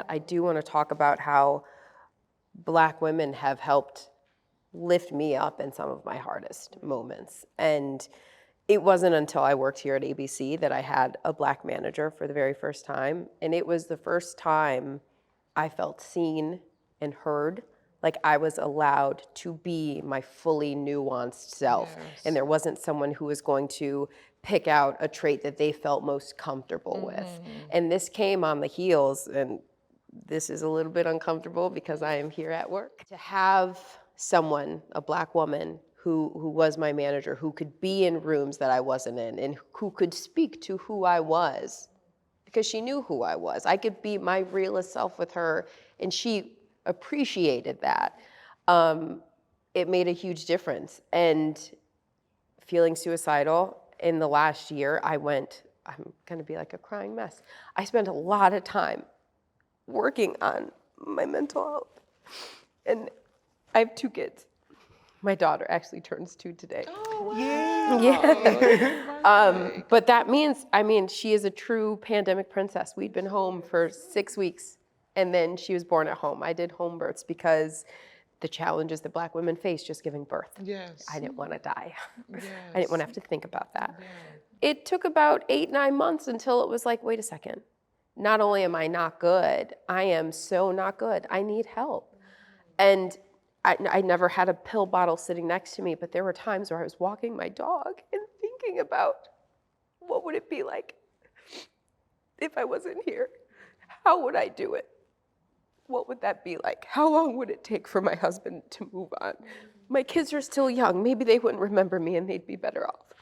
I do want to talk about how Black women have helped lift me up in some of my hardest moments. And it wasn't until I worked here at ABC that I had a Black manager for the very first time. And it was the first time I felt seen and heard, like I was allowed to be my fully nuanced self. Yes. And there wasn't someone who was going to pick out a trait that they felt most comfortable with. And this came on the heels, and this is a little bit uncomfortable because I am here at work. To have someone, a Black woman, who was my manager, who could be in rooms that I wasn't in, and who could speak to who I was, because she knew who I was. I could be my realest self with her, and she appreciated that. It made a huge difference. And feeling suicidal in the last year, I'm gonna be like a crying mess. I spent a lot of time working on my mental health. And I have 2 kids. My daughter actually turns 2 today. Oh, wow. Yeah. But that means, she is a true pandemic princess. We'd been home for 6 weeks, and then she was born at home. I did home births because the challenges that Black women face just giving birth. Yes. I didn't want to die. Yes. I didn't want to have to think about that. Yeah. It took about 8, 9 months until it was like, wait a second. Not only am I not good, I am so not good. I need help. And I never had a pill bottle sitting next to me, but there were times where I was walking my dog and thinking about what would it be like if I wasn't here? How would I do it? What would that be like? How long would it take for my husband to move on? My kids are still young. Maybe they wouldn't remember me and they'd be better off.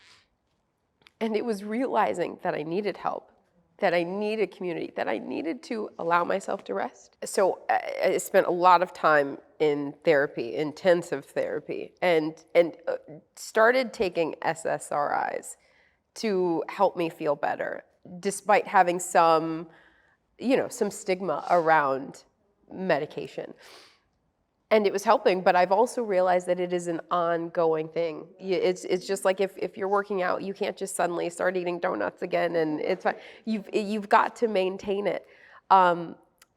And it was realizing that I needed help, that I needed community, that I needed to allow myself to rest. So I spent a lot of time in therapy, intensive therapy, and started taking SSRIs to help me feel better, despite having some stigma around medication. And it was helping, but I've also realized that it is an ongoing thing. It's just like if you're working out, you can't just suddenly start eating donuts again, and it's fine. You've got to maintain it,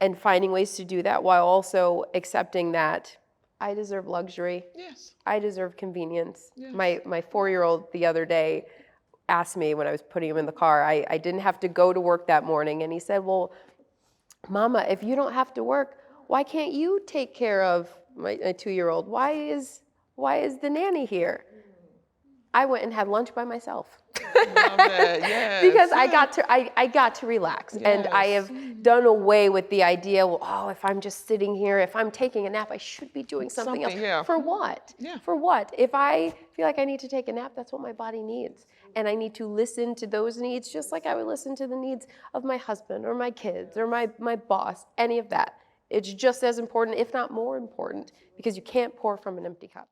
and finding ways to do that while also accepting that I deserve luxury. Yes. I deserve convenience. Yes. My 4-year-old the other day asked me when I was putting him in the car, I didn't have to go to work that morning, and he said, well, Mama, if you don't have to work, why can't you take care of my 2-year-old? Why is the nanny here? I went and had lunch by myself. Love it. Yes. Because I got to relax. Yes. And I have done away with the idea, well, if I'm just sitting here, if I'm taking a nap, I should be doing something else. Yeah. For what? Yeah. For what? If I feel like I need to take a nap, that's what my body needs. And I need to listen to those needs just like I would listen to the needs of my husband or my kids or my boss, any of that. It's just as important, if not more important, because you can't pour from an empty cup.